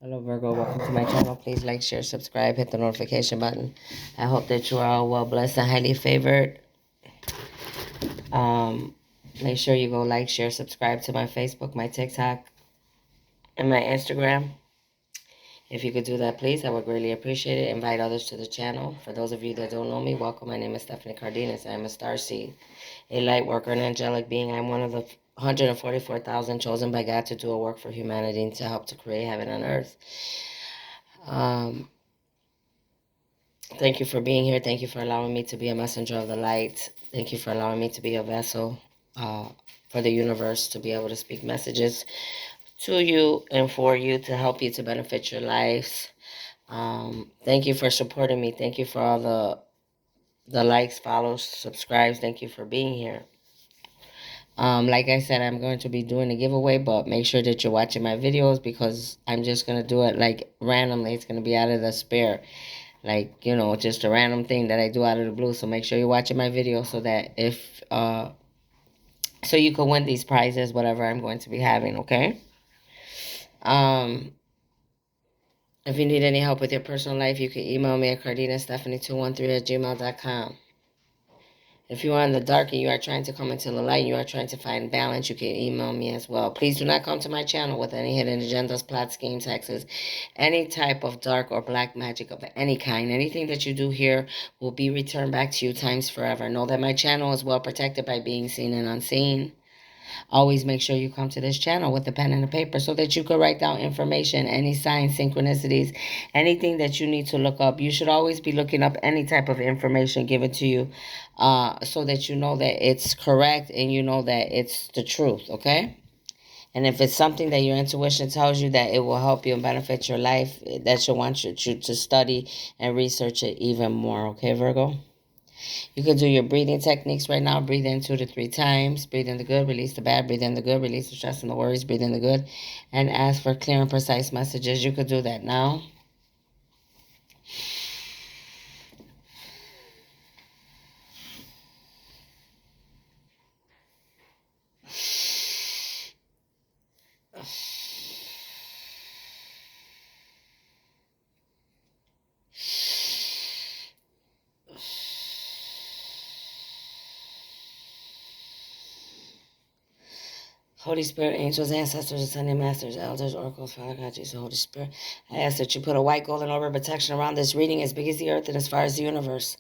Hello Virgo, welcome to my channel. Please like, share, subscribe, hit the notification button. I hope that you are all well blessed and highly favored. Um, Make sure you go like, share, subscribe to my Facebook, my TikTok, and my Instagram. If you could do that, please, I would greatly appreciate it. Invite others to the channel. For those of you that don't know me, welcome. My name is Stephanie Cardenas. I am a starseed, a light worker, an angelic being. I'm one of the 144,000 chosen by God to do a work for humanity and to help to create heaven on earth. Thank you for being here. Thank you for allowing me to be a messenger of the light. Thank you for allowing me to be a vessel for the universe to be able to speak messages to you and for you to help you to benefit your lives. Thank you for supporting me. Thank you for all the likes, follows, subscribes. Thank you for being here. Like I said, I'm going to be doing a giveaway, but make sure that you're watching my videos because I'm just going to do it like randomly. It's going to be out of the spare. Like, just a random thing that I do out of the blue. So make sure you're watching my video so that so you can win these prizes, whatever I'm going to be having, okay? If you need any help with your personal life, you can email me at cardinastephanie213@gmail.com. If you are in the dark and you are trying to come into the light and you are trying to find balance, you can email me as well. Please do not come to my channel with any hidden agendas, plots, schemes, hexes, any type of dark or black magic of any kind. Anything that you do here will be returned back to you times forever. Know that my channel is well protected by being seen and unseen. Always make sure you come to this channel with a pen and a paper so that you can write down information, any signs, synchronicities, anything that you need to look up. You should always be looking up any type of information given to you so that you know that it's correct and you know that it's the truth, okay? And if it's something that your intuition tells you that it will help you and benefit your life, that you want you to study and research it even more, okay, Virgo? You can do your breathing techniques right now. Breathe in 2 to 3 times. Breathe in the good, release the bad. Breathe in the good, release the stress and the worries. Breathe in the good. And ask for clear and precise messages. You could do that now. Holy Spirit, angels, ancestors, ascended masters, elders, oracles, Father God, Jesus, Holy Spirit, I ask that you put a white golden orb of protection around this reading as big as the earth and as far as the universe.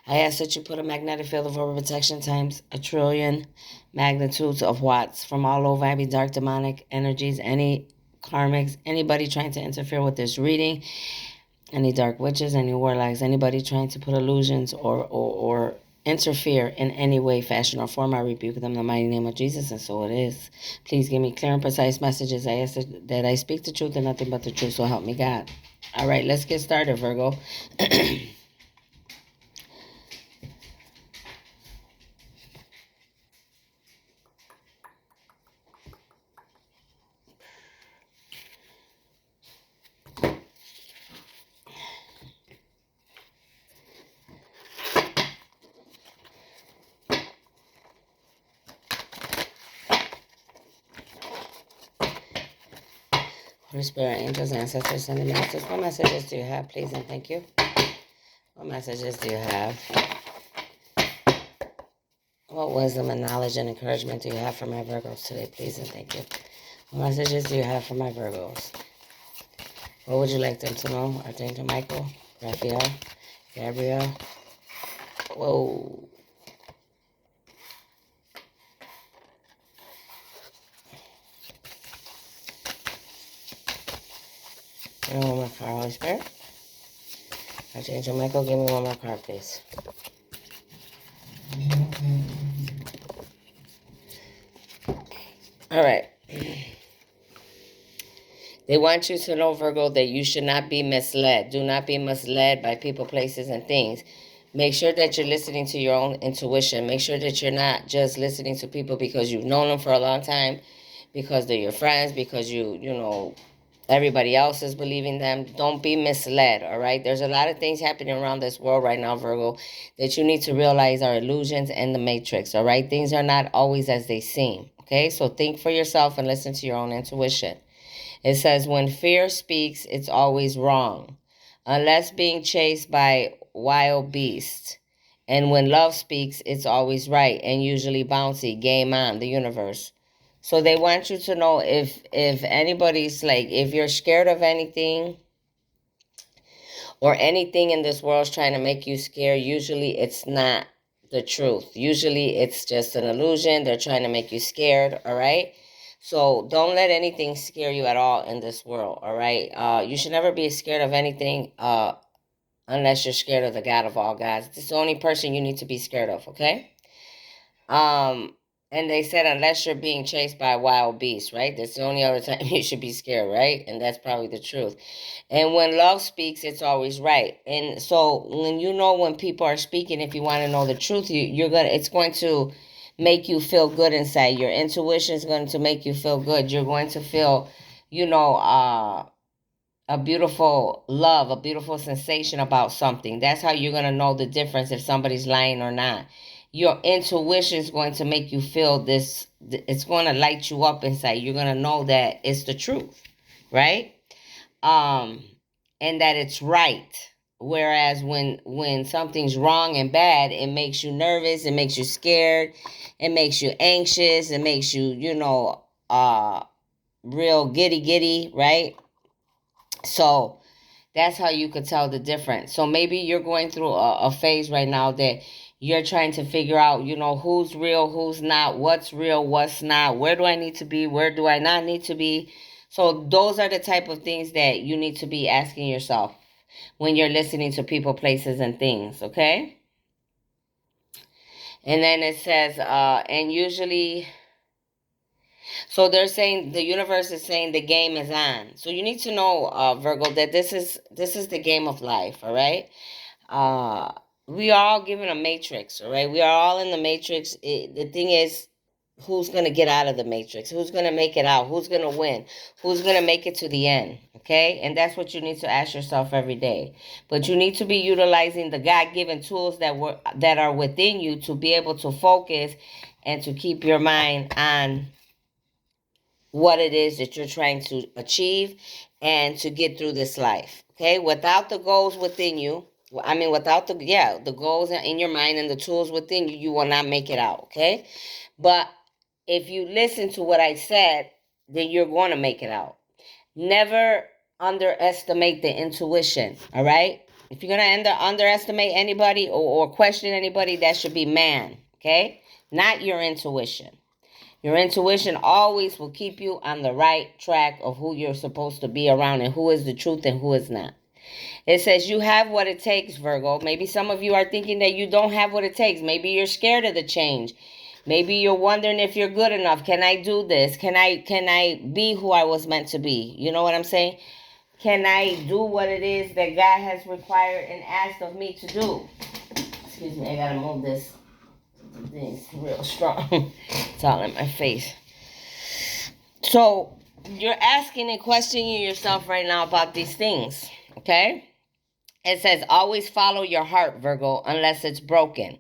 I ask that you put a magnetic field of orb of protection times 1,000,000,000,000 magnitudes of watts from all over any dark demonic energies, any karmics, anybody trying to interfere with this reading, any dark witches, any warlocks, anybody trying to put illusions or interfere in any way, fashion, or form, I rebuke them in the mighty name of Jesus, and so it is. Please give me clear and precise messages. I ask that I speak the truth and nothing but the truth, so help me God. All right, let's get started, Virgo. Holy Spirit, angels, ancestors, and masters, what messages do you have, please, and thank you? What messages do you have? What wisdom and knowledge and encouragement do you have for my Virgos today, please, and thank you? What messages do you have for my Virgos? What would you like them to know? Archangel Michael, Raphael, Gabriel. Whoa. Give me one more card, Holy Spirit. Archangel Michael, give me one more card, please. All right. They want you to know, Virgo, that you should not be misled. Do not be misled by people, places, and things. Make sure that you're listening to your own intuition. Make sure that you're not just listening to people because you've known them for a long time, because they're your friends, because everybody else is believing them. Don't be misled, all right? There's a lot of things happening around this world right now, Virgo, that you need to realize are illusions and the matrix, all right? Things are not always as they seem, okay? So think for yourself and listen to your own intuition. It says, when fear speaks, it's always wrong, unless being chased by wild beasts. And when love speaks, it's always right and usually bouncy. Game on, the universe. So they want you to know, if anybody's like, if you're scared of anything, or anything in this world is trying to make you scared, usually it's not the truth. Usually it's just an illusion. They're trying to make you scared, all right? So don't let anything scare you at all in this world, all right? You should never be scared of anything unless you're scared of the God of all gods. This is the only person you need to be scared of, okay? Um, and they said unless you're being chased by a wild beast, right? That's the only other time you should be scared, right? And that's probably the truth. And when love speaks, it's always right. And so when you know when people are speaking, if you want to know the truth, it's going to make you feel good inside. Your intuition is going to make you feel good. You're going to feel, you know, a beautiful love, a beautiful sensation about something. That's how you're going to know the difference if somebody's lying or not. Your intuition is going to make you feel this, it's going to light you up inside. You're going to know that it's the truth, right? And that it's right. Whereas when something's wrong and bad, it makes you nervous, it makes you scared, it makes you anxious, it makes you, real giddy, right? So that's how you could tell the difference. So maybe you're going through a phase right now that you're trying to figure out, who's real, who's not, what's real, what's not, where do I need to be, where do I not need to be. So those are the type of things that you need to be asking yourself when you're listening to people, places, and things, okay? And then it says, and usually, so they're saying, the universe is saying the game is on. So you need to know, Virgo, that this is the game of life, all right? Uh, we are all given a matrix, all right? We are all in the matrix. The thing is, who's going to get out of the matrix? Who's going to make it out? Who's going to win? Who's going to make it to the end? Okay? And that's what you need to ask yourself every day. But you need to be utilizing the God-given tools that are within you to be able to focus and to keep your mind on what it is that you're trying to achieve and to get through this life. Okay? Without the goals within you, without the goals in your mind and the tools within you, you will not make it out. Okay? But if you listen to what I said, then you're going to make it out. Never underestimate the intuition. All right? If you're going to underestimate anybody or question anybody, that should be man. Okay? Not your intuition. Your intuition always will keep you on the right track of who you're supposed to be around and who is the truth and who is not. It says you have what it takes, Virgo. Maybe some of you are thinking that you don't have what it takes. Maybe you're scared of the change. Maybe you're wondering if you're good enough. Can I do this? Can I be who I was meant to be? You know what I'm saying? Can I do what it is that God has required and asked of me to do? Excuse me, I gotta move this. Thing's real strong. It's all in my face. So you're asking and questioning yourself right now about these things, okay? It says always follow your heart, Virgo, unless it's broken.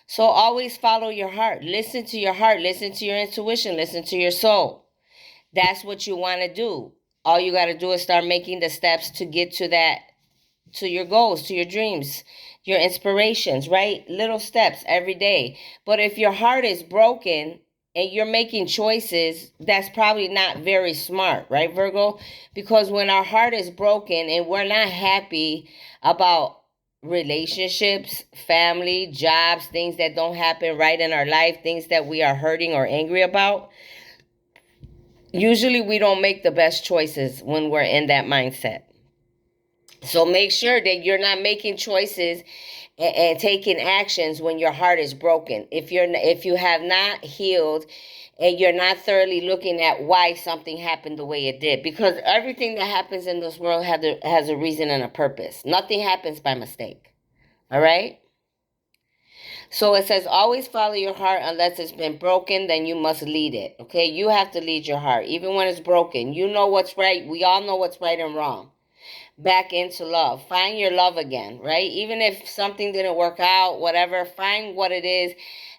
So always follow your heart. Listen to your heart. Listen to your intuition. Listen to your soul. That's what you want to do. All you got to do is start making the steps to get to that, to your goals, to your dreams, your inspirations, right? Little steps every day. But if your heart is broken and you're making choices, that's probably not very smart, right, Virgo? Because when our heart is broken and we're not happy about relationships, family, jobs, things that don't happen right in our life, things that we are hurting or angry about, usually we don't make the best choices when we're in that mindset. So make sure that you're not making choices and taking actions when your heart is broken. If you have not healed and you're not thoroughly looking at why something happened the way it did, because everything that happens in this world has a reason and a purpose. Nothing happens by mistake. All right? So it says always follow your heart unless it's been broken, then you must lead it. Okay? You have to lead your heart even when it's broken. You know what's right. We all know what's right and wrong. Back into love. Find your love again, right? Even if something didn't work out, whatever, find what it is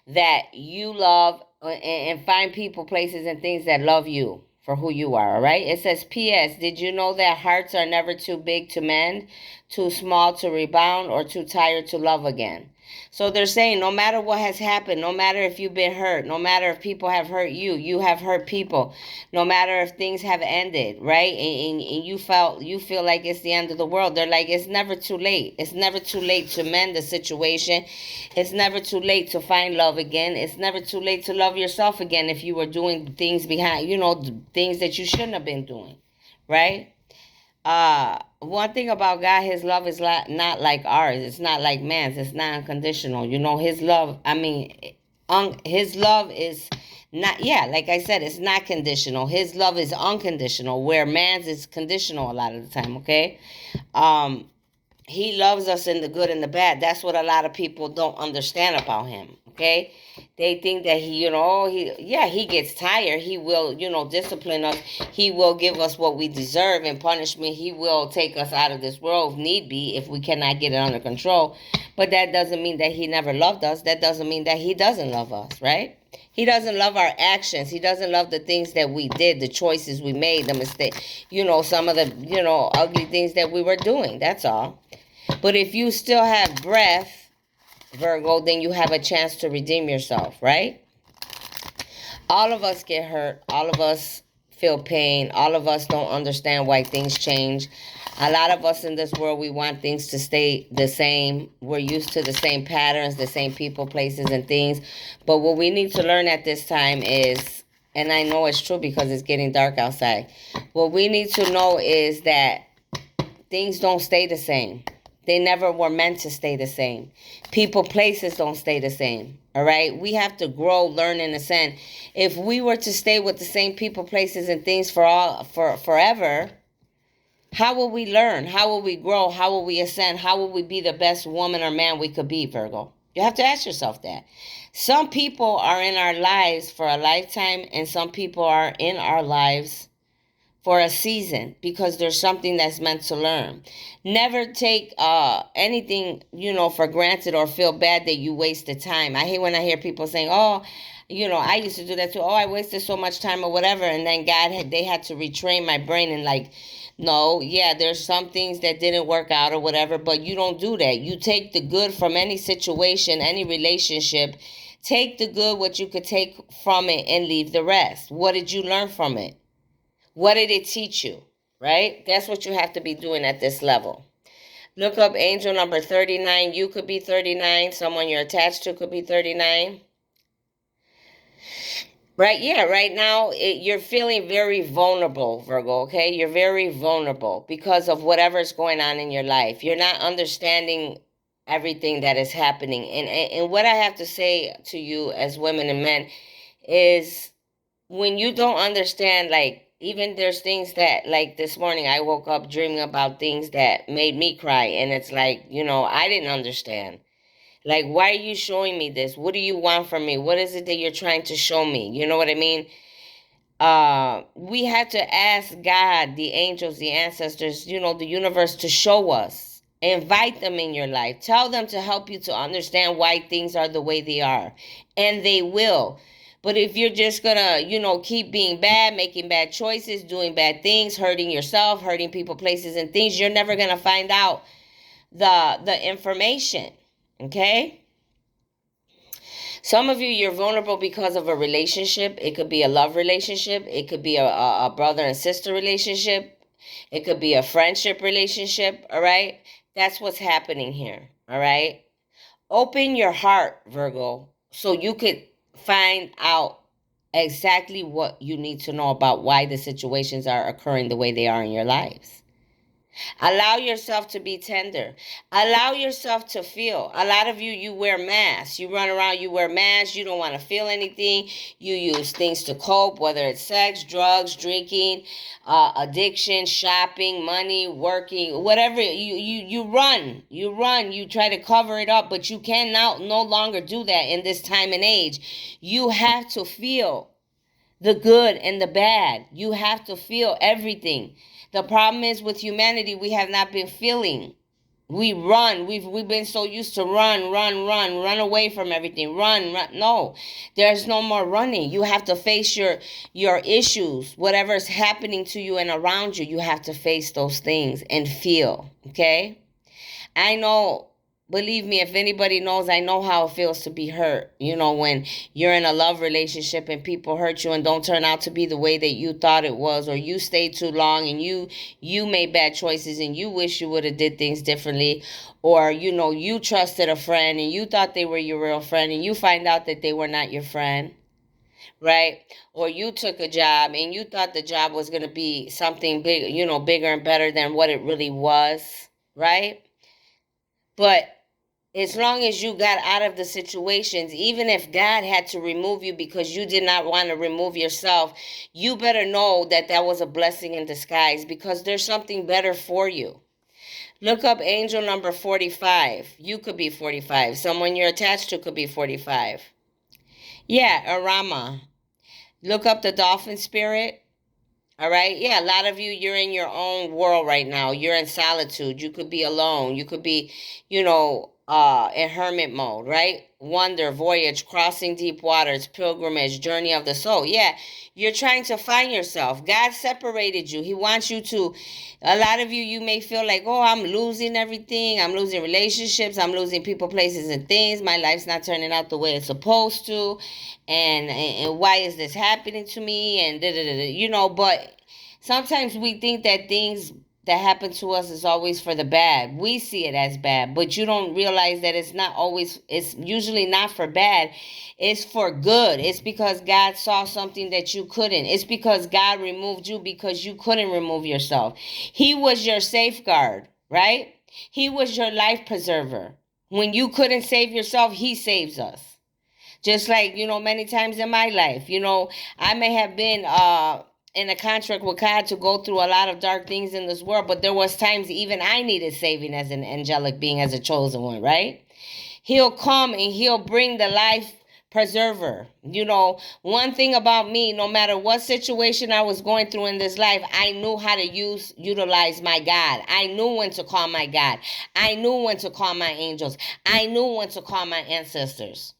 that you love and find people, places, and things that love you. for who you are, all right? It says, P.S. Did you know that hearts are never too big to mend, too small to rebound, or too tired to love again? So they're saying no matter what has happened, no matter if you've been hurt, no matter if people have hurt you, you have hurt people, no matter if things have ended, right? And you feel like it's the end of the world. They're like, it's never too late. It's never too late to mend the situation. It's never too late to find love again. It's never too late to love yourself again if you were doing things behind, things that you shouldn't have been doing, right? One thing about God, his love is not like ours. It's not like man's. It's not unconditional. His love, his love is not, yeah, like I said, it's not conditional. His love is unconditional, where man's is conditional a lot of the time, okay? He loves us in the good and the bad. That's what a lot of people don't understand about him, okay? They think that he gets tired. He will, discipline us. He will give us what we deserve in punishment. He will take us out of this world if need be, if we cannot get it under control. But that doesn't mean that he never loved us. That doesn't mean that he doesn't love us, right? He doesn't love our actions. He doesn't love the things that we did, the choices we made, the mistake, some of the, ugly things that we were doing. That's all. But if you still have breath, Virgo, then you have a chance to redeem yourself, right? All of us get hurt. All of us feel pain. All of us don't understand why things change. A lot of us in this world, we want things to stay the same. We're used to the same patterns, the same people, places, and things. But what we need to learn at this time is, and I know it's true because it's getting dark outside, what we need to know is that things don't stay the same. They never were meant to stay the same. People, places don't stay the same. All right? We have to grow, learn, and ascend. If we were to stay with the same people, places, and things for forever, how will we learn? How will we grow? How will we ascend? How will we be the best woman or man we could be, Virgo? You have to ask yourself that. Some people are in our lives for a lifetime, and some people are in our lives for a season, because there's something that's meant to learn. Never take anything, for granted, or feel bad that you wasted time. I hate when I hear people saying, oh, I used to do that too. Oh, I wasted so much time or whatever. And then they had to retrain my brain and like, no, yeah, there's some things that didn't work out or whatever, but you don't do that. You take the good from any situation, any relationship. Take the good, what you could take from it, and leave the rest. What did you learn from it? What did it teach you, right? That's what you have to be doing at this level. Look up angel number 39. You could be 39. Someone you're attached to could be 39. Right, yeah, right now you're feeling very vulnerable, Virgo, okay? You're very vulnerable because of whatever's going on in your life. You're not understanding everything that is happening. And what I have to say to you as women and men is, when you don't understand, like, even there's things that, like this morning, I woke up dreaming about things that made me cry. And it's like, I didn't understand. Like, why are you showing me this? What do you want from me? What is it that you're trying to show me? You know what I mean? We had to ask God, the angels, the ancestors, the universe, to show us. Invite them in your life. Tell them to help you to understand why things are the way they are. And they will. But if you're just gonna, keep being bad, making bad choices, doing bad things, hurting yourself, hurting people, places, and things, you're never gonna find out the information. Okay? Some of you, you're vulnerable because of a relationship. It could be a love relationship. It could be a brother and sister relationship. It could be a friendship relationship. All right? That's what's happening here. All right? Open your heart, Virgo, so you could find out exactly what you need to know about why the situations are occurring the way they are in your lives. Allow yourself to be tender. Allow yourself to feel. A lot of you wear masks. You run around, you wear masks. You don't want to feel anything. You use things to cope, whether it's sex, drugs, drinking, addiction, shopping, money, working, whatever. You run. You try to cover it up, but you can now no longer do that in this time and age. You have to feel the good and the bad. You have to feel everything. The problem is, with humanity, we have not been feeling. We run. We've been so used to run away from everything. Run. No, there's no more running. You have to face your issues, whatever's happening to you and around you. You have to face those things and feel. Okay. I know, believe me, if anybody knows, I know how it feels to be hurt. When you're in a love relationship and people hurt you and don't turn out to be the way that you thought it was, or you stayed too long and you made bad choices and you wish you would have did things differently, or you trusted a friend and you thought they were your real friend and you find out that they were not your friend. Right? Or you took a job and you thought the job was going to be something big, bigger and better than what it really was. Right? But as long as you got out of the situations, even if God had to remove you because you did not want to remove yourself, you better know that that was a blessing in disguise, because there's something better for you. Look up angel number 45. You could be 45. Someone you're attached to could be 45. Yeah, Arama. Look up the dolphin spirit. All right. Yeah, a lot of you, you're in your own world right now. You're in solitude. You could be alone. You could be, in hermit mode, right? Wonder, voyage, crossing deep waters, pilgrimage, journey of the soul. Yeah, you're trying to find yourself. God separated you. He wants you to. A lot of you, you may feel like, oh, I'm losing everything. I'm losing relationships. I'm losing people, places, and things. My life's not turning out the way it's supposed to. And why is this happening to me? And but sometimes we think that things that happen to us is always for the bad. We see it as bad, but you don't realize that it's usually not for bad. It's for good. It's because God saw something that you couldn't. It's because God removed you because you couldn't remove yourself. He was your safeguard, right? He was your life preserver. When you couldn't save yourself, He saves us. Just like, many times in my life, I may have been in a contract with God to go through a lot of dark things in this world, but there was times even I needed saving as an angelic being, as a chosen one, right? He'll come and He'll bring the life preserver. One thing about me, no matter what situation I was going through in this life, I knew how to utilize my God. I knew when to call my God. I knew when to call my angels. I knew when to call my ancestors.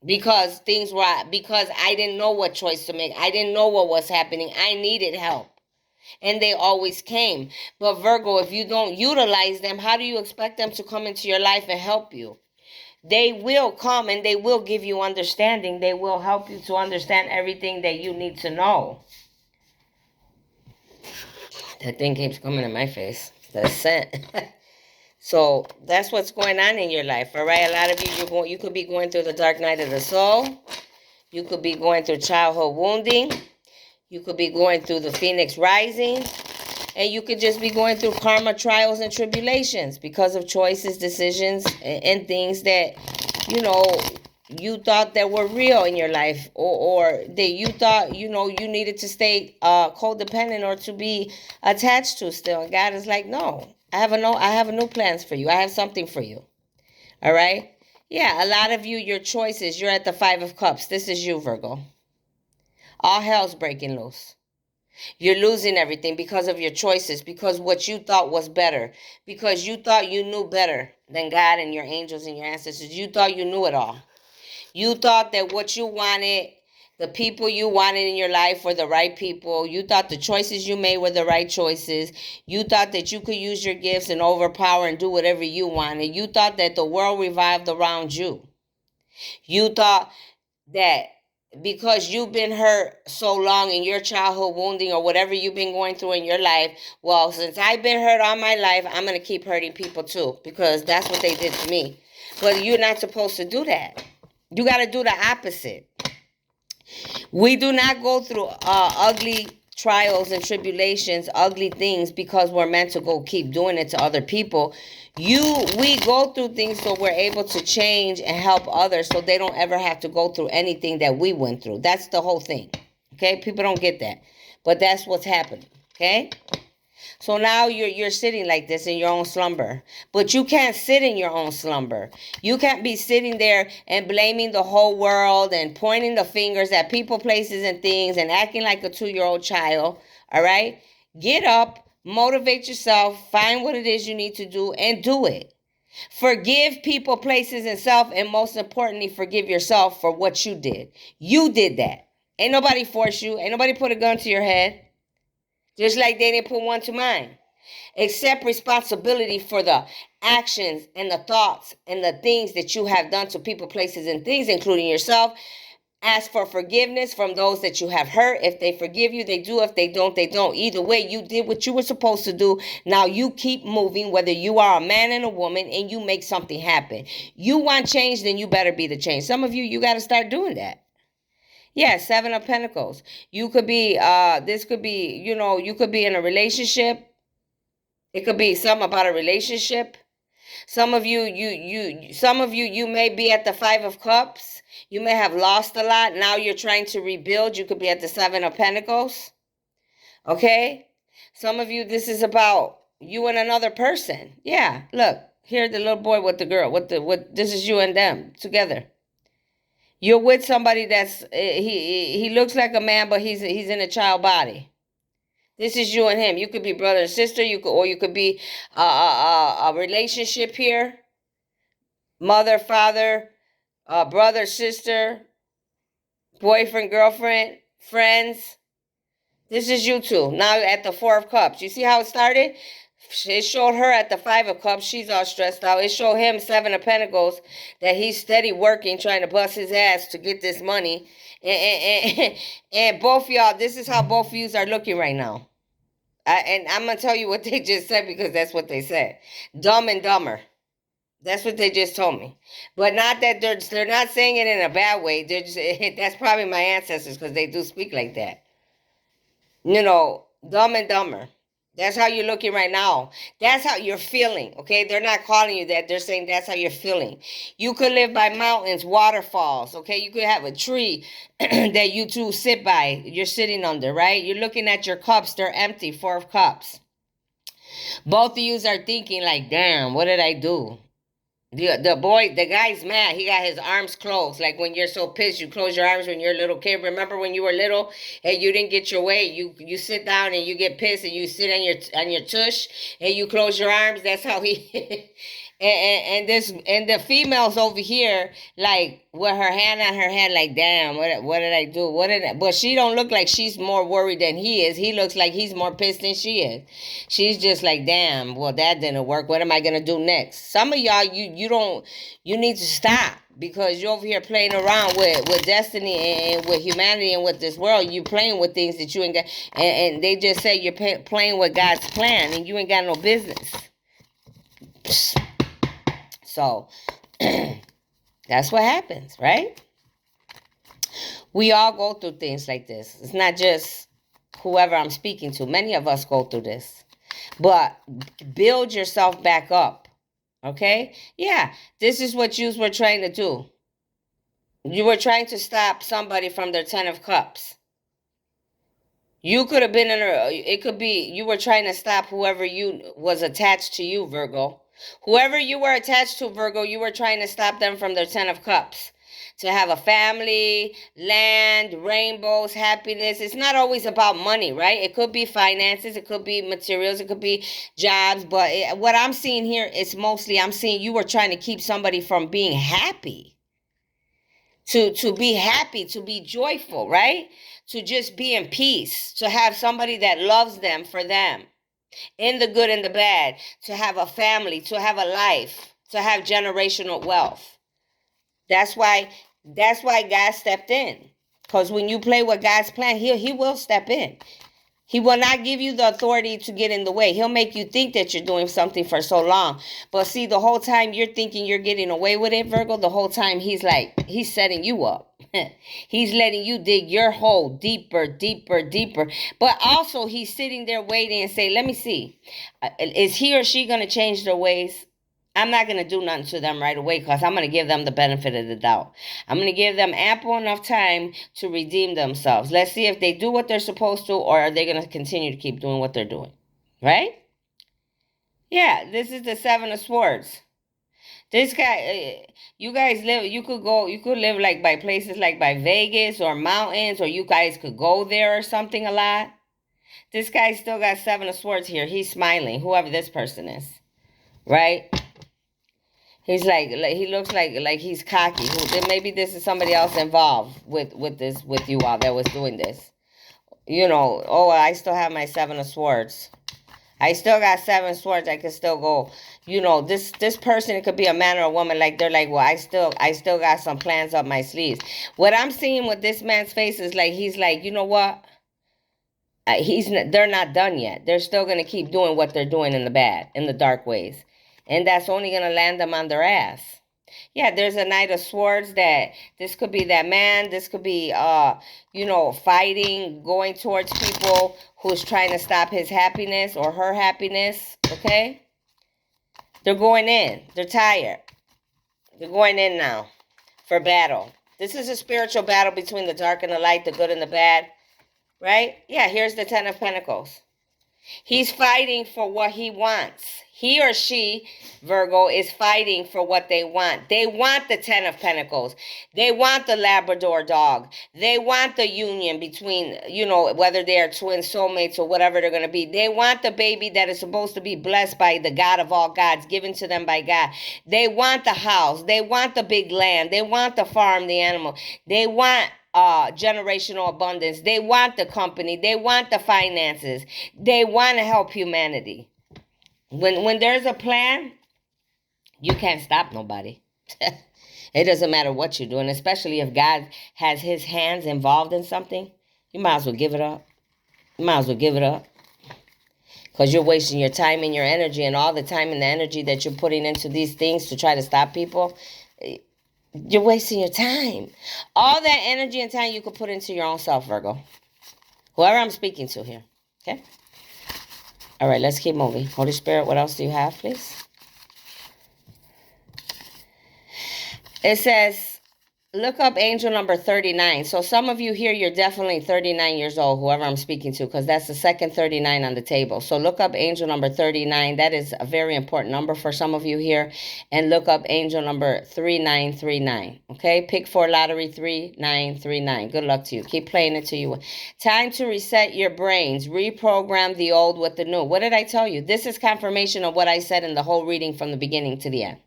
Because I didn't know what choice to make. I didn't know what was happening. I needed help. And they always came. But Virgo, if you don't utilize them, how do you expect them to come into your life and help you? They will come and they will give you understanding. They will help you to understand everything that you need to know. That thing keeps coming in my face. The scent. So that's what's going on in your life, all right? A lot of you could be going through the dark night of the soul. You could be going through childhood wounding. You could be going through the Phoenix Rising. And you could just be going through karma, trials, and tribulations because of choices, decisions, and things that, you thought that were real in your life, or that you thought, you needed to stay codependent or to be attached to still. And God is like, no, I have a new plans for you. I have something for you. All right? Yeah, a lot of you, your choices, you're at the 5 of Cups. This is you, Virgo. All hell's breaking loose. You're losing everything because of your choices, because what you thought was better, because you thought you knew better than God and your angels and your ancestors. You thought you knew it all. You thought that what you wanted, the people you wanted in your life were the right people. You thought the choices you made were the right choices. You thought that you could use your gifts and overpower and do whatever you wanted. You thought that the world revolved around you. You thought that because you've been hurt so long in your childhood wounding or whatever you've been going through in your life, well, since I've been hurt all my life, I'm going to keep hurting people too, because that's what they did to me. But you're not supposed to do that. You got to do the opposite. We do not go through ugly trials and tribulations, ugly things, because we're meant to go keep doing it to other people. We go through things so we're able to change and help others, so they don't ever have to go through anything that we went through. That's the whole thing. Okay? People don't get that. But that's what's happening. Okay? So now you're sitting like this in your own slumber. But you can't sit in your own slumber. You can't be sitting there and blaming the whole world and pointing the fingers at people, places, and things and acting like a 2-year-old child. All right? Get up, Motivate yourself. Find what it is you need to do and do it. Forgive people, places, and self. And most importantly, forgive yourself for what you did. You did that. Ain't nobody force you. Ain't nobody put a gun to your head. Just like they didn't put one to mine. Accept responsibility for the actions and the thoughts and the things that you have done to people, places, and things, including yourself. Ask for forgiveness from those that you have hurt. If they forgive you, they do. If they don't, they don't. Either way, you did what you were supposed to do. Now you keep moving, whether you are a man and a woman, and you make something happen. You want change, then you better be the change. Some of you, you got to start doing that. Yeah, Seven of Pentacles. You could be, this could be, you could be in a relationship. It could be something about a relationship. Some of you may be at the Five of Cups. You may have lost a lot. Now you're trying to rebuild. You could be at the Seven of Pentacles. Okay? Some of you, this is about you and another person. Yeah, look. Here, the little boy with the girl. This is you and them together. You're with somebody that's he looks like a man, but he's in a child body. This is you and him. You could be brother and sister. You could be a relationship here. Mother, father, brother, sister, boyfriend, girlfriend, friends. This is you two. Now at the Four of Cups. You see how it started? It showed her at the Five of Cups. She's all stressed out. It showed him Seven of Pentacles, that he's steady working, trying to bust his ass to get this money. And both y'all, this is how both of you are looking right now. And I'm going to tell you what they just said, because that's what they said. Dumb and dumber. That's what they just told me. But not that they're not saying it in a bad way. They're just, that's probably my ancestors, because they do speak like that. Dumb and dumber. That's how you're looking right now. That's how you're feeling, okay? They're not calling you that. They're saying that's how you're feeling. You could live by mountains, waterfalls, okay? You could have a tree that you two sit by. You're sitting under, right? You're looking at your cups. They're empty. Four of Cups. Both of you are thinking like, damn, what did I do? The guy's mad. He got his arms closed. Like when you're so pissed, you close your arms when you're a little kid. Remember when you were little and you didn't get your way? You sit down and you get pissed and you sit on your tush and you close your arms. That's how he. and the females over here, like with her hand on her head, like, damn, what did I do? But she don't look like she's more worried than he is. He looks like he's more pissed than she is. She's just like, damn, well, that didn't work. What am I gonna do next? Some of y'all, you need to stop, because you're over here playing around with destiny and with humanity and with this world. You playing with things that you ain't got, and they just say you're playing with God's plan, and you ain't got no business. So that's what happens, right? We all go through things like this. It's not just whoever I'm speaking to. Many of us go through this. But build yourself back up, okay? Yeah, this is what you were trying to do. You were trying to stop somebody from their 10 of Cups. You could have been it could be you were trying to stop whoever you was attached to you, Virgo. Whoever you were attached to, Virgo, you were trying to stop them from their 10 of Cups. To have a family, land, rainbows, happiness. It's not always about money, right? It could be finances, it could be materials, it could be jobs. But what I'm seeing here is mostly I'm seeing you were trying to keep somebody from being happy. To be happy, to be joyful, right? To just be in peace. To have somebody that loves them for them. In the good and the bad, to have a family, to have a life, to have generational wealth. That's why God stepped in. Because when you play with God's plan, he will step in. He will not give you the authority to get in the way. He'll make you think that you're doing something for so long. But see, the whole time you're thinking you're getting away with it, Virgo, the whole time he's setting you up. He's letting you dig your hole deeper, deeper, deeper. But also he's sitting there waiting and say, let me see. Is he or she going to change their ways? I'm not going to do nothing to them right away, because I'm going to give them the benefit of the doubt. I'm going to give them ample enough time to redeem themselves. Let's see if they do what they're supposed to, or are they going to continue to keep doing what they're doing. Right? Yeah, this is the Seven of Swords. This guy, you could live like by places like by Vegas or mountains, or you guys could go there or something a lot. This guy still got Seven of Swords here. He's smiling, whoever this person is, right? He's like he looks like he's cocky. Maybe this is somebody else involved with you all that was doing this. You know, oh, I still have my Seven of Swords. I still got 7 swords. I could still go. You know, this person, it could be a man or a woman. Like they're like, well, I still got some plans up my sleeves. What I'm seeing with this man's face is like he's like, you know what? They're not done yet. They're still gonna keep doing what they're doing in the bad, in the dark ways, and that's only gonna land them on their ass. Yeah, there's a Knight of Swords. That this could be that man. This could be you know, fighting, going towards people who's trying to stop his happiness or her happiness. Okay, they're going in. They're tired. They're going in now for battle. This is a spiritual battle between the dark and the light, the good and the bad. Right? Yeah, here's the Ten of Pentacles. He's fighting for what he wants. He or she, Virgo, is fighting for what they want. They want the Ten of Pentacles. They want the Labrador dog. They want the union between, you know, whether they are twin soulmates or whatever they're going to be. They want the baby that is supposed to be blessed by the God of all gods, given to them by God. They want the house. They want the big land. They want the farm, the animal. They want generational abundance. They want the company. They want the finances. They want to help humanity. When there's a plan, you can't stop nobody. It doesn't matter what you're doing, especially if God has his hands involved in something. You might as well give it up. You might as well give it up. Because you're wasting your time and your energy, and all the time and the energy that you're putting into these things to try to stop people. You're wasting your time. All that energy and time you could put into your own self, Virgo. Whoever I'm speaking to here. Okay? All right, let's keep moving. Holy Spirit, what else do you have, please? It says, look up angel number 39. So some of you here, you're definitely 39 years old, whoever I'm speaking to, because that's the second 39 on the table. So look up angel number 39. That is a very important number for some of you here. And look up angel number 3939. Okay? Pick for lottery 3939. Good luck to you. Keep playing it till you win. Time to reset your brains. Reprogram the old with the new. What did I tell you? This is confirmation of what I said in the whole reading from the beginning to the end.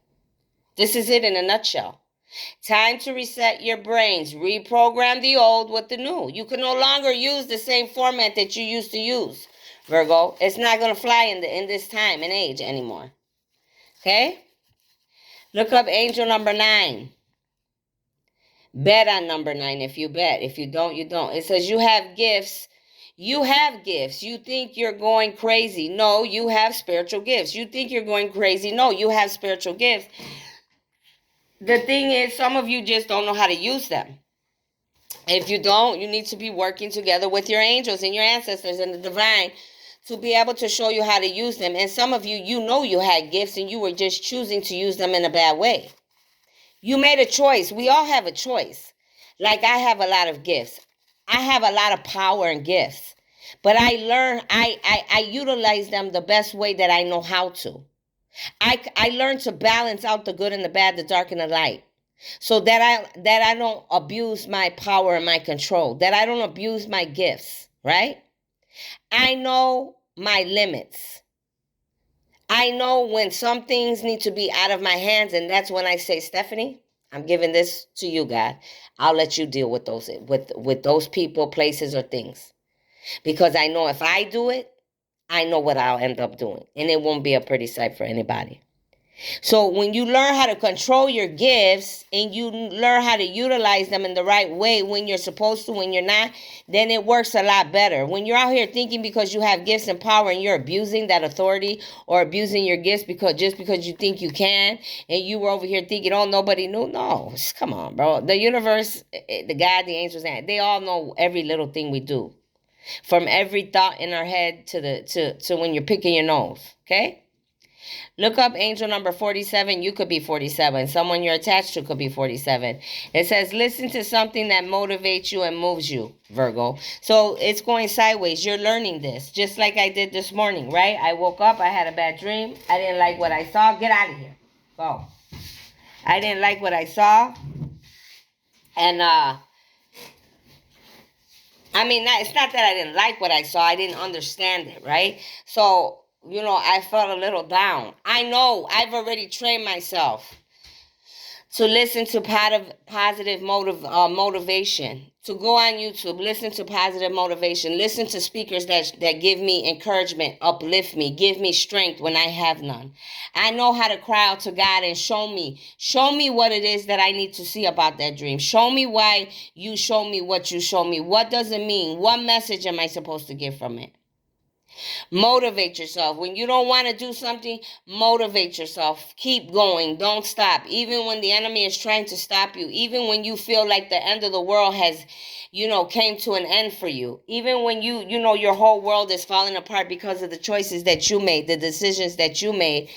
This is it in a nutshell. Time to reset your brains. Reprogram the old with the new. You can no longer use the same format that you used to use, Virgo. It's not going to fly in this time and age anymore. Okay? Look up angel number 9. Bet on number 9 if you bet. If you don't, you don't. It says you have gifts. You have gifts. You think you're going crazy. No, you have spiritual gifts. You think you're going crazy. No, you have spiritual gifts. The thing is, some of you just don't know how to use them. If you don't, you need to be working together with your angels and your ancestors and the divine to be able to show you how to use them. And some of you, you know you had gifts and you were just choosing to use them in a bad way. You made a choice. We all have a choice. Like I have a lot of gifts. I have a lot of power and gifts. But I learn, I utilize them the best way that I know how to. I learned to balance out the good and the bad, the dark and the light, so that I don't abuse my power and my control, that I don't abuse my gifts, right? I know my limits. I know when some things need to be out of my hands, and that's when I say, Stephanie, I'm giving this to you, God. I'll let you deal with those people, places, or things. Because I know if I do it, I know what I'll end up doing. And it won't be a pretty sight for anybody. So when you learn how to control your gifts and you learn how to utilize them in the right way when you're supposed to, when you're not, then it works a lot better. When you're out here thinking because you have gifts and power and you're abusing that authority or abusing your gifts just because you think you can, and you were over here thinking, oh, nobody knew. No, come on, bro. The universe, the God, the angels, they all know every little thing we do. From every thought in our head to when you're picking your nose, okay? Look up angel number 47. You could be 47. Someone you're attached to could be 47. It says, listen to something that motivates you and moves you, Virgo. So it's going sideways. You're learning this, just like I did this morning, right? I woke up. I had a bad dream. I didn't like what I saw. Get out of here. Go. I didn't like what I saw. And I mean, it's not that I didn't like what I saw. I didn't understand it, right? So, I felt a little down. I know I've already trained myself to listen to positive motivation, to go on YouTube, listen to positive motivation, listen to speakers that give me encouragement, uplift me, give me strength when I have none. I know how to cry out to God and show me what it is that I need to see about that dream. Show me why you show me what you show me. What does it mean? What message am I supposed to get from it? Motivate yourself. When you don't want to do something, motivate yourself. Keep going. Don't stop. Even when the enemy is trying to stop you, even when you feel like the end of the world has, came to an end for you. Even when your whole world is falling apart because of the choices that you made, the decisions that you made.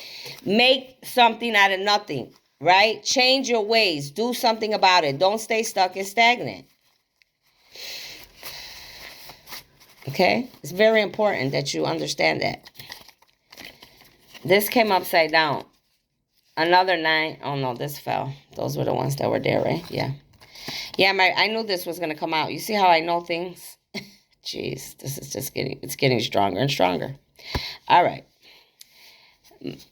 Make something out of nothing, right? Change your ways. Do something about it. Don't stay stuck and stagnant. Okay? It's very important that you understand that. This came upside down. Another 9. Oh, no, this fell. Those were the ones that were there, right? Yeah. Yeah, I knew this was going to come out. You see how I know things? Jeez, this is just getting stronger and stronger. All right.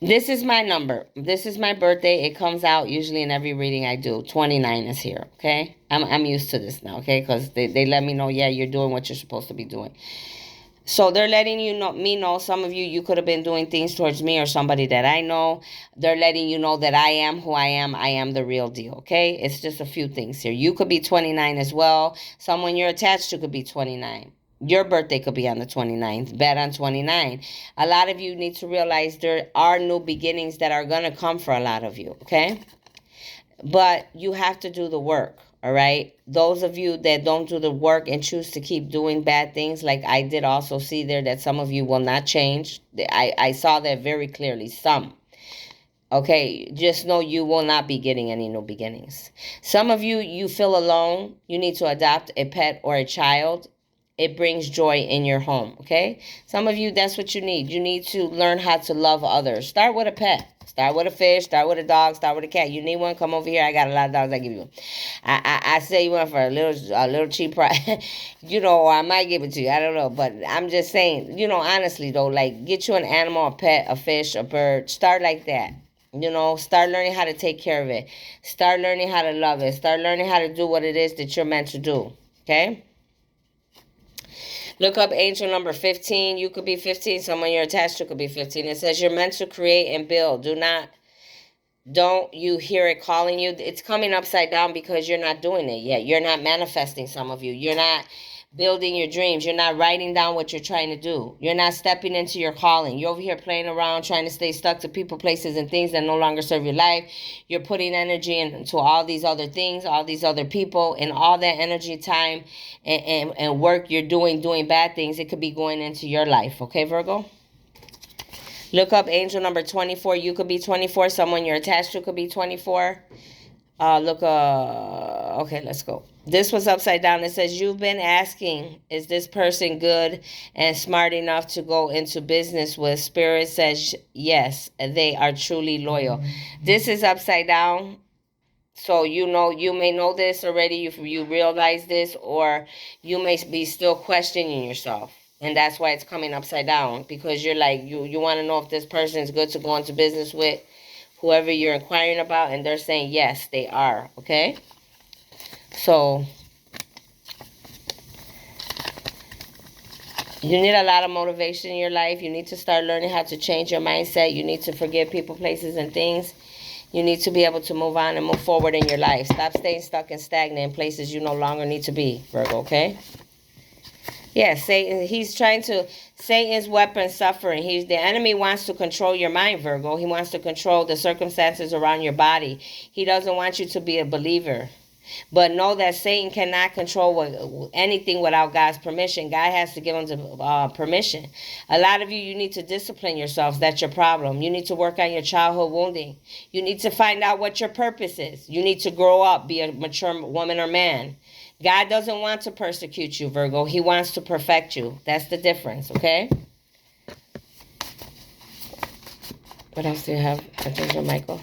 This is my number. This is my birthday. It comes out usually in every reading I do. 29 is here, okay? I'm used to this now, okay? Because they let me know, yeah, you're doing what you're supposed to be doing. So they're letting me know, some of you could have been doing things towards me or somebody that I know. They're letting you know that I am who I am. I am the real deal, okay? It's just a few things here. You could be 29 as well. Someone you're attached to could be 29. Your birthday could be on the 29th. Bet on 29. A lot of you need to realize there are new beginnings that are going to come for a lot of you, okay? But you have to do the work, all right? Those of you that don't do the work and choose to keep doing bad things, like I did also see there that some of you will not change. I saw that very clearly. Some. Okay, just know you will not be getting any new beginnings. Some of you feel alone. You need to adopt a pet or a child. It brings joy in your home, okay? Some of you, that's what you need. You need to learn how to love others. Start with a pet. Start with a fish. Start with a dog. Start with a cat. You need one? Come over here. I got a lot of dogs. I give you one. I say you want for a little cheap price. I might give it to you. I don't know. But I'm just saying, honestly, though, like, get you an animal, a pet, a fish, a bird. Start like that. Start learning how to take care of it. Start learning how to love it. Start learning how to do what it is that you're meant to do, okay? Look up angel number 15. You could be 15. Someone you're attached to could be 15. It says you're meant to create and build. Don't you hear it calling you? It's coming upside down because you're not doing it yet. You're not manifesting, some of you. You're not building your dreams. You're not writing down what you're trying to do. You're not stepping into your calling. You're over here playing around, trying to stay stuck to people, places, and things that no longer serve your life. You're putting energy into all these other things, all these other people, and all that energy, time, and work you're doing bad things. It could be going into your life. Okay, Virgo? Look up angel number 24. You could be 24. Someone you're attached to could be 24. Okay, let's go. This was upside down. It says, you've been asking, is this person good and smart enough to go into business with? Spirit says, yes, they are truly loyal. This is upside down. So, you may know this already. You realize this, or you may be still questioning yourself. And that's why it's coming upside down, because you're like, you want to know if this person is good to go into business with, whoever you're inquiring about, and they're saying, yes, they are, okay? So, you need a lot of motivation in your life. You need to start learning how to change your mindset. You need to forgive people, places, and things. You need to be able to move on and move forward in your life. Stop staying stuck and stagnant in places you no longer need to be, Virgo, okay? Yes, Satan's weapon suffering. The enemy wants to control your mind, Virgo. He wants to control the circumstances around your body. He doesn't want you to be a believer. But know that Satan cannot control anything without God's permission. God has to give him permission. A lot of you need to discipline yourselves. That's your problem. You need to work on your childhood wounding. You need to find out what your purpose is. You need to grow up, be a mature woman or man. God doesn't want to persecute you, Virgo. He wants to perfect you. That's the difference, okay? What else do you have, Archangel Michael?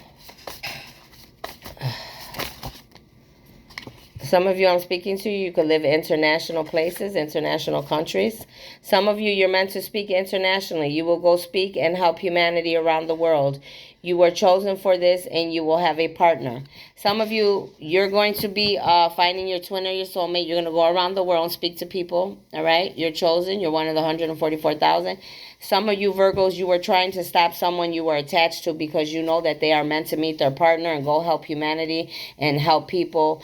Some of you I'm speaking to, you could live international places, international countries. Some of you, you're meant to speak internationally. You will go speak and help humanity around the world. You were chosen for this, and you will have a partner. Some of you, you're going to be finding your twin or your soulmate. You're going to go around the world and speak to people, all right? You're chosen. You're one of the 144,000. Some of you Virgos, you were trying to stop someone you were attached to because you know that they are meant to meet their partner and go help humanity and help people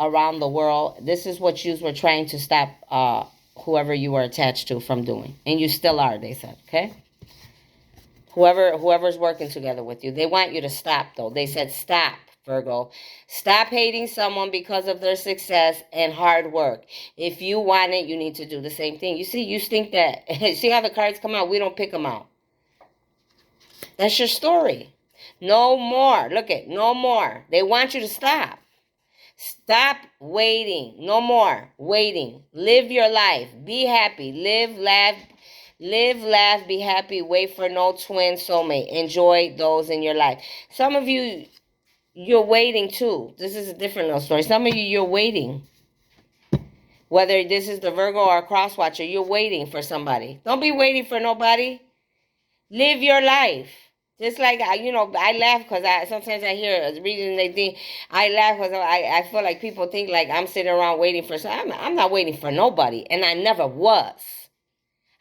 around the world. This is what you were trying to stop whoever you were attached to from doing. And you still are, they said, okay? Whoever's working together with you. They want you to stop, though. They said, stop, Virgo. Stop hating someone because of their success and hard work. If you want it, you need to do the same thing. You see, you think that, see how the cards come out? We don't pick them out. That's your story. No more. Look at, no more. They want you to stop. Stop waiting. No more waiting. Live your life. Be happy. Live, laugh, be happy. Wait for no twin soulmate. Enjoy those in your life. Some of you, you're waiting too. This is a different little story. Some of you, you're waiting. Whether this is the Virgo or a cross watcher, you're waiting for somebody. Don't be waiting for nobody. Live your life. Just like, I laugh because sometimes I hear reading they think, I laugh because I feel like people think like I'm sitting around waiting for something. I'm not waiting for nobody, and I never was.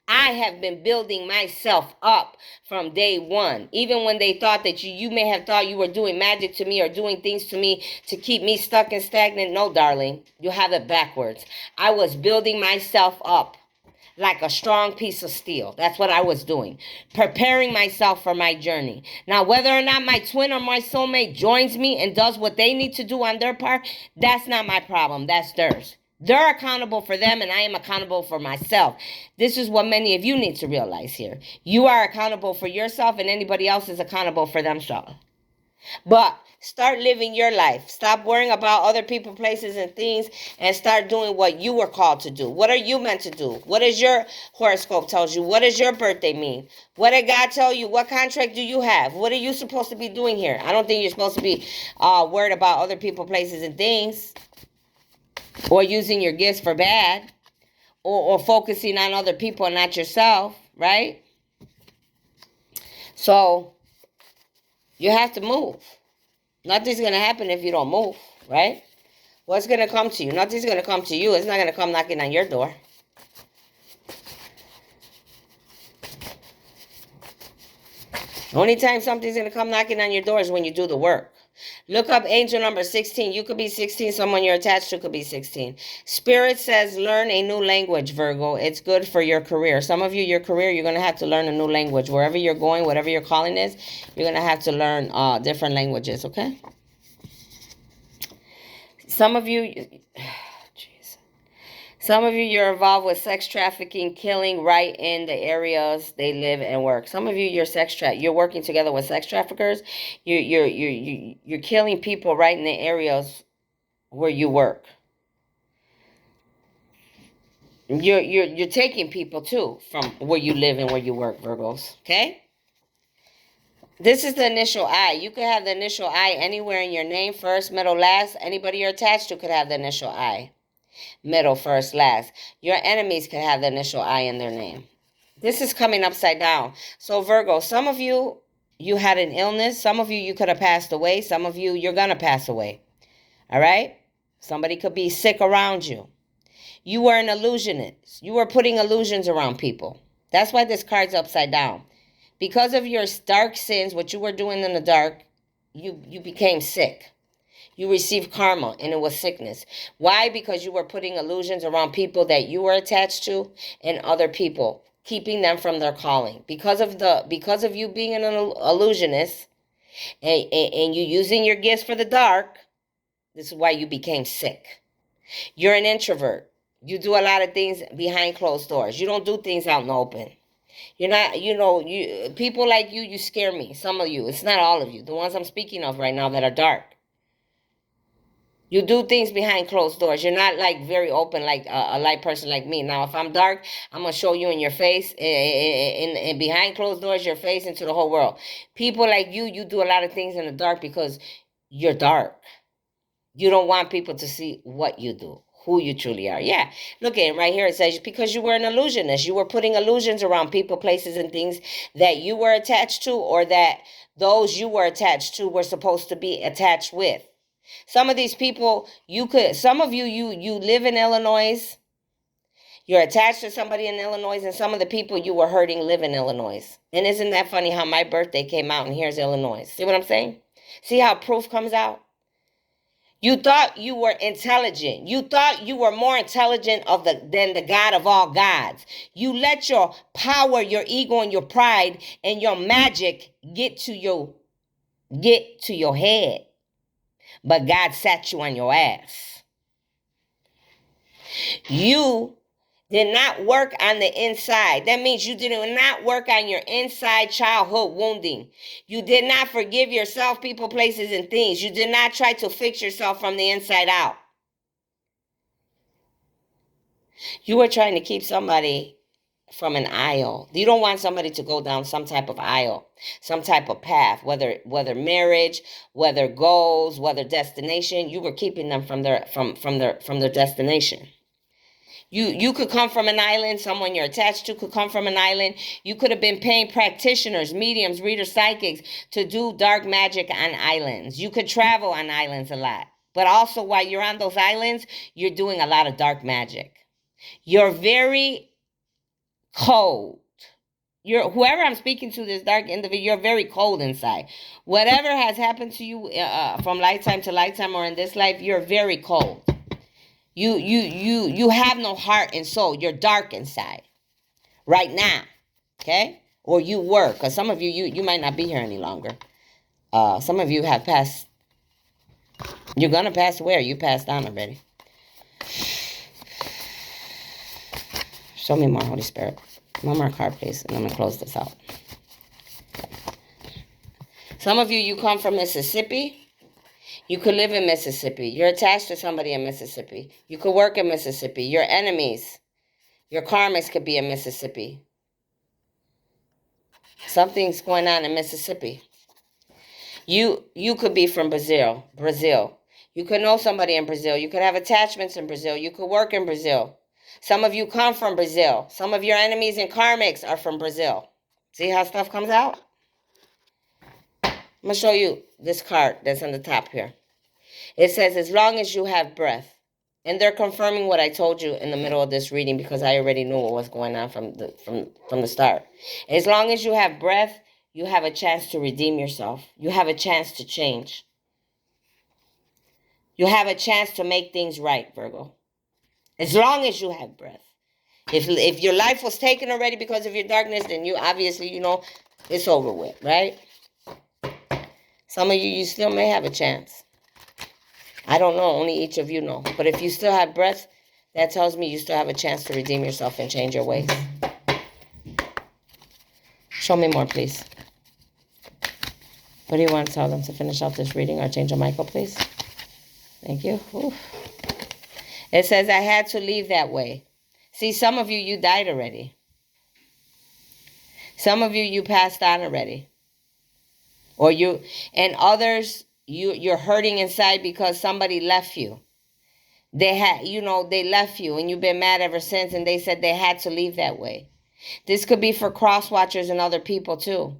I have been building myself up from day one. Even when they thought that you may have thought you were doing magic to me or doing things to me to keep me stuck and stagnant. No, darling, you have it backwards. I was building myself up like a strong piece of steel. That's what I was doing. Preparing myself for my journey. Now, whether or not my twin or my soulmate joins me and does what they need to do on their part, that's not my problem. That's theirs. They're accountable for them, and I am accountable for myself. This is what many of you need to realize here. You are accountable for yourself, and anybody else is accountable for themselves. But start living your life. Stop worrying about other people, places, and things, and start doing what you were called to do. What are you meant to do? What is your horoscope tells you? What does your birthday mean? What did God tell you? What contract do you have? What are you supposed to be doing here? I don't think you're supposed to be worried about other people, places, and things, or using your gifts for bad, or focusing on other people and not yourself, right? So you have to move. Nothing's going to happen if you don't move, right? What's going to come to you? Nothing's going to come to you. It's not going to come knocking on your door. The only time something's going to come knocking on your door is when you do the work. Look up angel number 16. You could be 16. Someone you're attached to could be 16. Spirit says learn a new language, Virgo. It's good for your career. Some of you, your career, you're going to have to learn a new language. Wherever you're going, whatever your calling is, you're going to have to learn different languages, okay? Some of you... Some of you, you're involved with sex trafficking, killing right in the areas they live and work. Some of you, you're working together with sex traffickers. You're killing people right in the areas where you work. You're taking people too from where you live and where you work, Virgos. Okay. This is the initial I. You could have the initial I anywhere in your name, first, middle, last. Anybody you're attached to could have the initial I. Middle, first, last. Your enemies can have the initial I in their name. This is coming upside down. So Virgo, some of you, you had an illness. Some of you, you could have passed away. Some of you, you're going to pass away. All right? Somebody could be sick around you. You were an illusionist. You were putting illusions around people. That's why this card's upside down. Because of your dark sins, what you were doing in the dark, you became sick. You received karma, and it was sickness. Why? Because you were putting illusions around people that you were attached to and other people, keeping them from their calling. Because of you being an illusionist and you using your gifts for the dark, this is why you became sick. You're an introvert. You do a lot of things behind closed doors. You don't do things out in the open. You're not, people like you scare me. Some of you. It's not all of you. The ones I'm speaking of right now that are dark. You do things behind closed doors. You're not like very open like a light person like me. Now, if I'm dark, I'm going to show you in your face, and behind closed doors, your face into the whole world. People like you do a lot of things in the dark because you're dark. You don't want people to see what you do, who you truly are. Yeah, look at it right here. It says because you were an illusionist. You were putting illusions around people, places, and things that you were attached to, or that those you were attached to were supposed to be attached with. Some of these people, some of you live in Illinois. You're attached to somebody in Illinois, and some of the people you were hurting live in Illinois. And isn't that funny how my birthday came out and here's Illinois? See what I'm saying? See how proof comes out? You thought you were intelligent. You thought you were more intelligent than the God of all gods. You let your power, your ego, and your pride and your magic get to your head. But God sat you on your ass. You did not work on the inside. That means you did not work on your inside childhood wounding. You did not forgive yourself, people, places, and things. You did not try to fix yourself from the inside out. You were trying to keep somebody from an aisle. You don't want somebody to go down some type of aisle, some type of path, whether marriage, whether goals, whether destination. You were keeping them from their destination. You could come from an island. Someone you're attached to could come from an island. You could have been paying practitioners, mediums, readers, psychics to do dark magic on islands. You could travel on islands a lot. But also while you're on those islands, you're doing a lot of dark magic. You're very cold. Whoever I'm speaking to, this dark individual, you're very cold inside. Whatever has happened to you from lifetime to lifetime or in this life, you're very cold. You have no heart and soul. You're dark inside right now, okay? Or you were, because some of you might not be here any longer. Some of you have passed. You're gonna pass away, or you passed on already. Show me more, Holy Spirit. One more card, please, and I'm gonna close this out. Some of you come from Mississippi. You could live in Mississippi. You're attached to somebody in Mississippi. You could work in Mississippi. Your enemies, your karmics could be in Mississippi. Something's going on in Mississippi. You could be from Brazil. You could know somebody in Brazil. You could have attachments in Brazil. You could work in Brazil. Some of you come from Brazil. Some of your enemies and karmics are from Brazil. See how stuff comes out? I'm going to show you this card that's on the top here. It says, as long as you have breath. And they're confirming what I told you in the middle of this reading because I already knew what was going on from the start. As long as you have breath, you have a chance to redeem yourself. You have a chance to change. You have a chance to make things right, Virgo. As long as you have breath. If your life was taken already because of your darkness, then you obviously, it's over with, right? Some of you still may have a chance. I don't know. Only each of you know. But if you still have breath, that tells me you still have a chance to redeem yourself and change your ways. Show me more, please. What do you want to tell them to finish out this reading? Archangel Michael, please. Thank you. Oof. It says, I had to leave that way. See, some of you died already. Some of you passed on already. Or and others, you're hurting inside because somebody left you. They left you and you've been mad ever since, and they said they had to leave that way. This could be for cross watchers and other people too.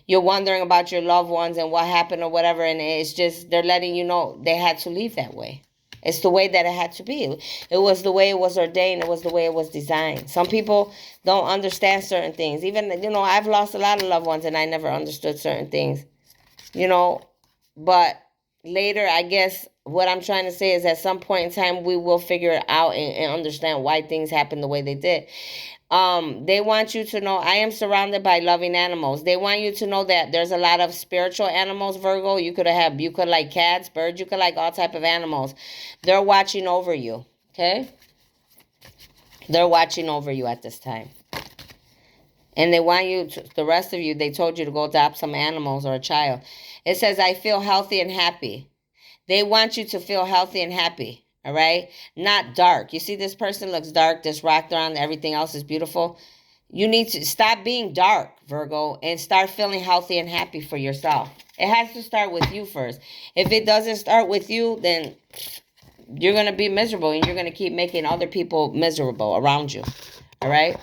You're wondering about your loved ones and what happened or whatever, and it's just they're letting you know they had to leave that way. It's the way that it had to be. It was the way it was ordained. It was the way it was designed. Some people don't understand certain things. Even, I've lost a lot of loved ones and I never understood certain things. But later, I guess what I'm trying to say is at some point in time, we will figure it out and understand why things happened the way they did. They want you to know, I am surrounded by loving animals. They want you to know that there's a lot of spiritual animals, Virgo. You could like cats, birds, you could like all type of animals. They're watching over you, okay? They're watching over you at this time. And they want you to, the rest of you, they told you to go adopt some animals or a child. It says, I feel healthy and happy. They want you to feel healthy and happy. All right? Not dark. You see, this person looks dark, this rock around, everything else is beautiful. You need to stop being dark, Virgo, and start feeling healthy and happy for yourself. It has to start with you first. If it doesn't start with you, then you're going to be miserable and you're going to keep making other people miserable around you. All right?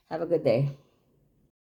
Have a good day.